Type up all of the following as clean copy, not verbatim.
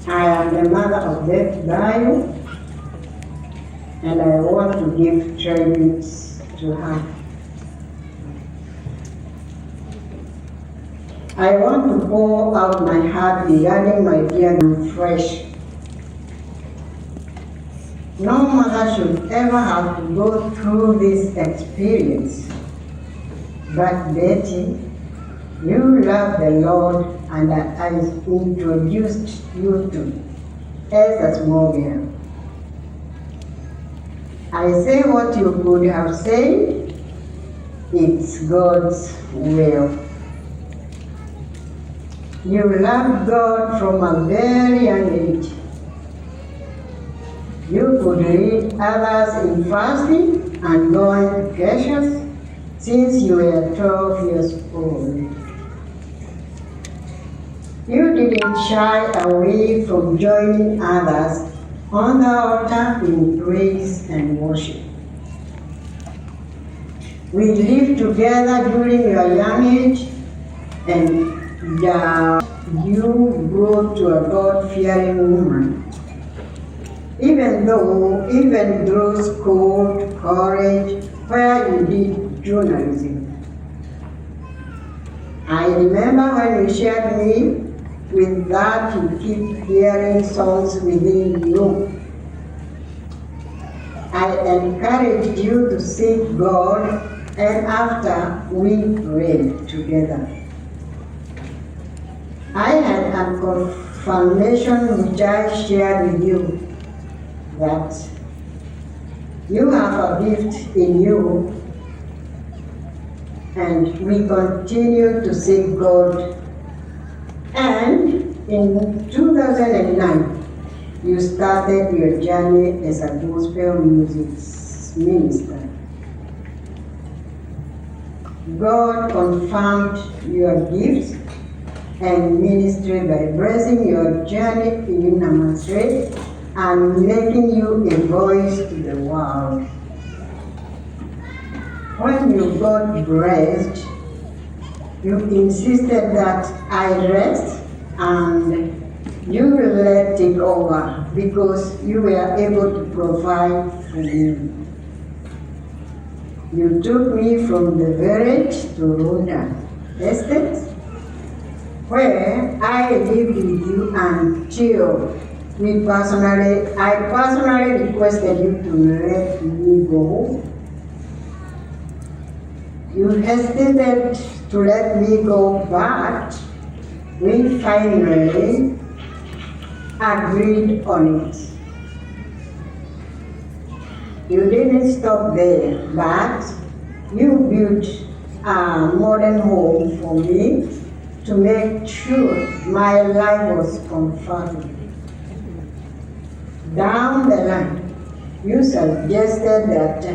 I am the mother of Bett, bayo, and I want to give tribute to her. I want to pour out my heart regarding my dear and fresh. No mother should ever have to go through this experience. But Betty, you love the Lord, and I introduced you to as a small girl. I say what you could have said, it's God's will. You love God from a very young age. You could lead others in fasting and going to churches since you were 12 years old. You didn't shy away from joining others on the altar in praise and worship. We lived together during your young age, and you grew to a God-fearing woman. Even through school, college, where you did journalism. I remember when you shared me with that you keep hearing songs within you. I encouraged you to seek God, and after we prayed together, I had a confirmation which I shared with you, that you have a gift in you, and we continue to seek God. And in 2009, you started your journey as a gospel music minister. God confirmed your gifts and ministry by blessing your journey in ministry and making you a voice to the world. When you got blessed, you insisted that I rest, and you let it over because you were able to provide for me. You took me from the village to Runda Estate, where I lived with you until I personally requested you to let me go. You hesitated to let me go, but we finally agreed on it. You didn't stop there, but you built a modern home for me to make sure my life was comfortable. Down the line, you suggested that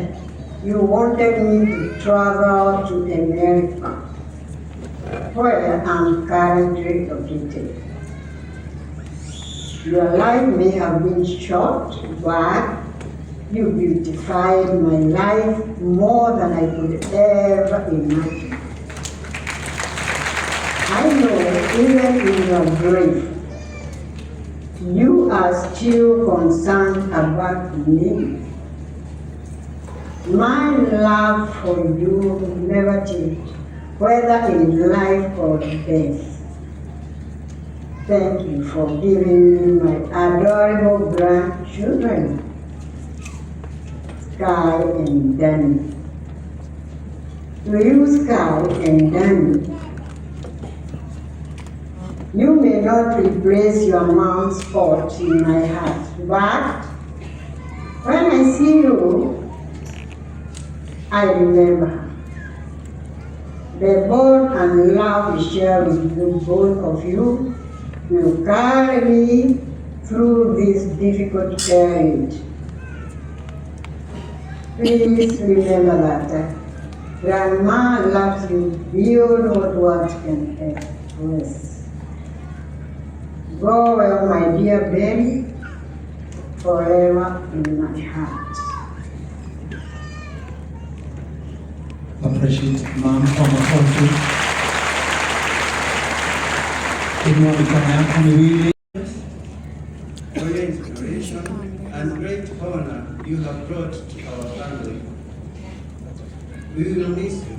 you wanted me to travel to America, where I'm currently located. Your life may have been short, but you beautified my life more than I could ever imagine. I know even in your grave, you are still concerned about me. My love for you never changed, whether in life or death. Thank you for giving me my adorable grandchildren, Sky and Danny. To you, Sky and Danny, you may not replace your mom's spot in my heart, but when I see you, I remember the bond and love we share with you, both of you, will carry me through this difficult period. Please remember that Grandma loves you beyond what words can express. Go well, my dear baby, forever in my heart. Appreciate Mom from a country. Good morning, can I come to you? great inspiration and great honor you have brought to our family. We will miss you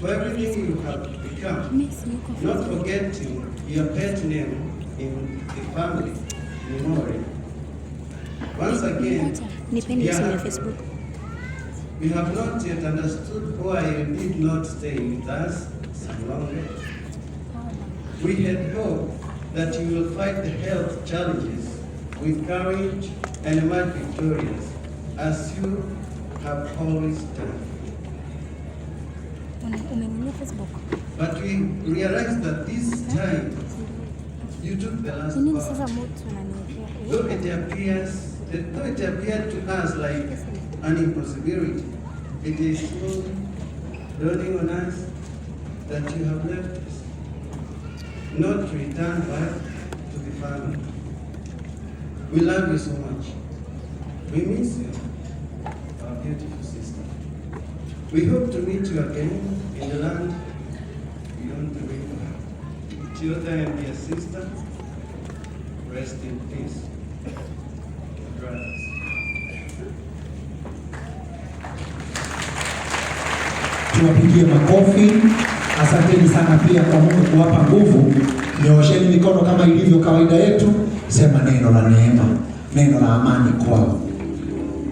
for everything you have become, not forgetting your pet name in the family memory. Once again, we have not yet understood why you did not stay with us some longer. We had hoped that you will fight the health challenges with courage and emerge victorious, as you have always done. But we realized that this time you took the last part. Though it appeared to us like an impossibility, it is slowly dawning on us that you have left us, not to return back to the family. We love you so much. We miss you, our beautiful sister. We hope to meet you again in the land beyond the river. Children and dear sister, rest in peace. Brothers. Tuwapigie makofi. Asanteni sana pia kwa Mungu kuwapa nguvu. Nyoosheni mikono kama ilivyo kawaida yetu. Sema neno la neema, neno la amani kwao.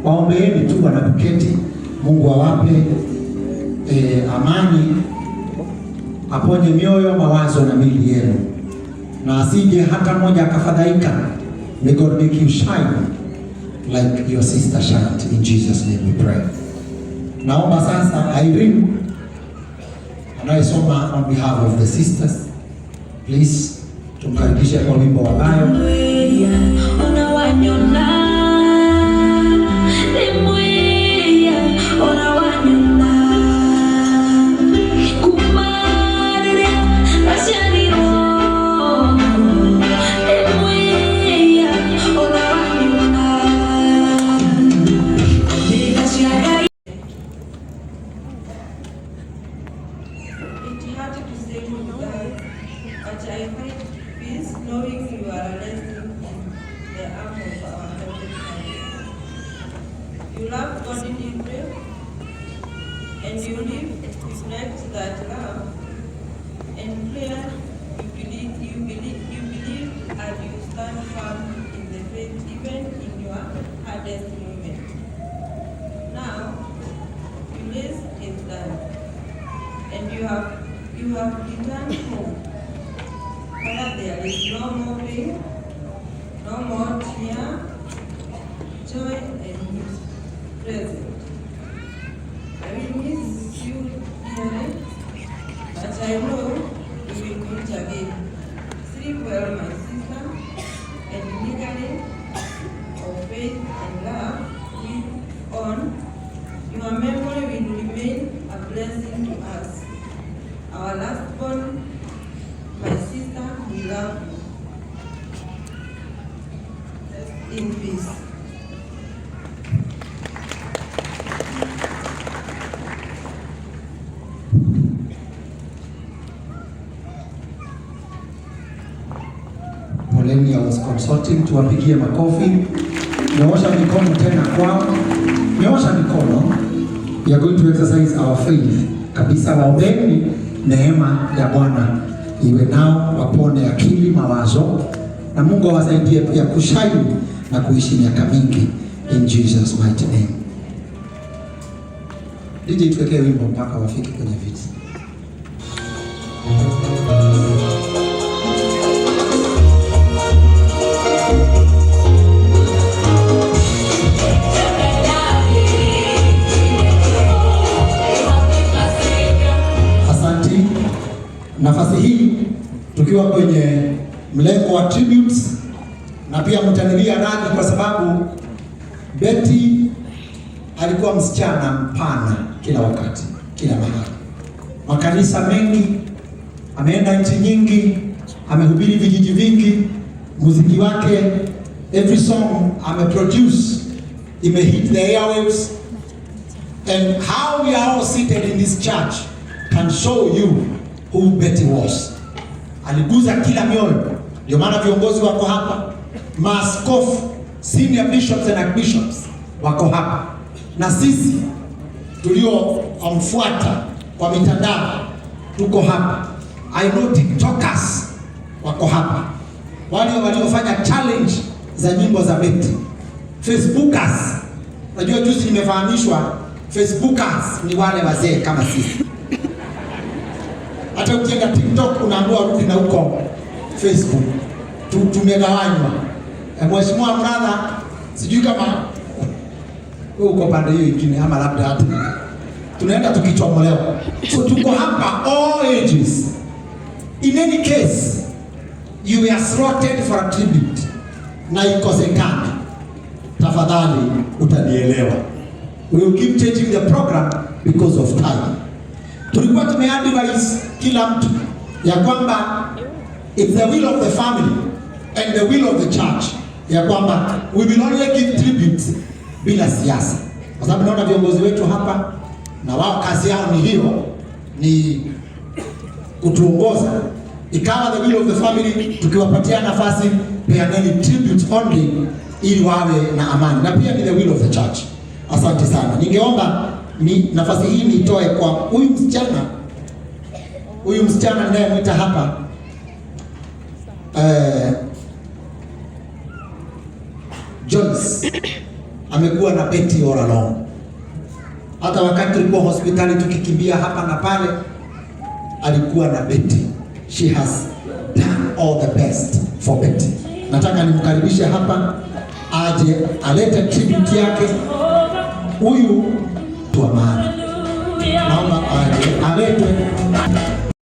Waombeeni tu wanapoketi. Mungu awape amani, aponye mioyo, mawazo na miili yenu, na asije hata mmoja akafadhaika. May God make you shine like your sister shined. In Jesus' name we pray. Naomba sasa Irene anayesoma on behalf of the sisters, please tumkaribishe kwa wimbo wa bayo. You love God deeply, and you live to reflect that love and prayer. You believe, and you stand firm in the faith, even in your hardest moment. Now, your race is done, and you have returned home. Where there is no more pain, no more tear, joy and peace present. I will miss you dearly, but I know we will meet again. Sleep well, my sister, and legally of faith and love live on. Your memory will remain a blessing to us. Our last born, my sister, we love you. Rest in peace. Poleni, I was consulting. Tuwapigie makofi. Nyoosha mikono tena kwao. Nyoosha mikono. We are going to exercise our faith. Kabisa, waombeni neema ya Bwana iwe nao, wapone akili, mawazo, na Mungu awasaidie pia kushaini na kuishi miaka mingi. In Jesus mighty name. DJ tuwekee wimbo mpaka wafike kwenye viti. Nafasi hii tukiwa kwenye mlengo wa tributes, na pia mtanilia radhi kwa sababu Betty alikuwa msichana mpana kila wakati, kila mahali. Makanisa mengi, ameenda nchi nyingi, amehubiri vijiji vingi. Muziki wake, every song ameproduce, imehit the airwaves. And how we are all seated in this church can show you who Betty was. Aliguza kila mioyo. Ndio maana viongozi wako hapa, maaskofu, senior bishops and archbishops wako hapa, na sisi tuliomfuata kwa mitandao tuko hapa. I know TikTokers wako hapa, wale waliofanya challenge za nyimbo za Bett, Facebookers. Najua juzi nimefahamishwa Facebookers ni wale wazee kama sisi. Hata ukienda TikTok unaambiwa rudi na huko Facebook. Tumegawanywa. Mheshimiwa Mradha, sijui kama uko pande hiyo ingine ama labda hata tunaenda tukichomolewa. So tuko hapa all ages. In any case, you were slotted for a tribute. Na ikosekana. Tafadhali utanielewa. We will keep changing the program because of time. Tulikuwa tumeadvise kila mtu ya kwamba it's the will of the family and the will of the church ya kwamba we will only give tributes bila siasa, kwa sababu naona viongozi wetu hapa na wao kazi yao ni hiyo, ni kutuongoza. Ikawa the will of the family, tukiwapatia nafasi peaneni tributes only ili wawe na amani, na pia ni the will of the church. Asante sana. Ningeomba nafasi hii nitoe kwa huyu msichana ninayemwita hapa Joyce. Amekuwa na Bett all along. Hata wakati tulikuwa hospitali tukikimbia hapa na pale, alikuwa na Bett. She has done all the best for Bett. Nataka nimkaribishe hapa aje alete tribute yake. Huyu tu maana naomba aje alete